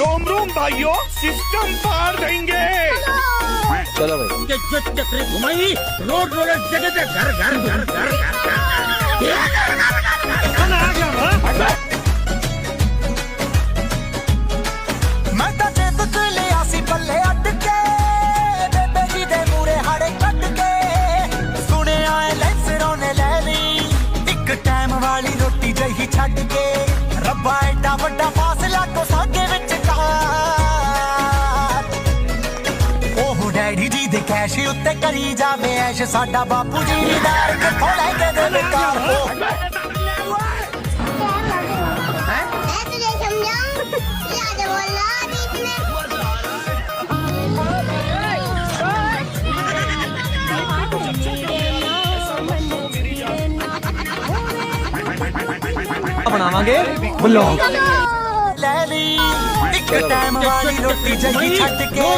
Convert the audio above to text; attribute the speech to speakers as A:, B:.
A: रोम रोम भाइयों, सिस्टम पार देंगे।
B: चलो भाई।
C: चक्री घुमाई रोड रोड जगह घर घर घर घर
D: मैं तो जेत तू लिया सी पल्ले अट के बेबे जी दे मूरे हाड़े कट के सुने आए लेसरों ने ले ली एक टाइम वाली रोटी जही छड़ के रब्बा एडा वड्डा फासला को सागे विच ओह डैडी जी दे कैश उत्ते करी जावे ऐश साडा बापू जी नीदार किथों ले के दिल कार
B: बनावांगे ब्लॉग
D: ले ली एक टाइम वाली रोटी जगी छड़ के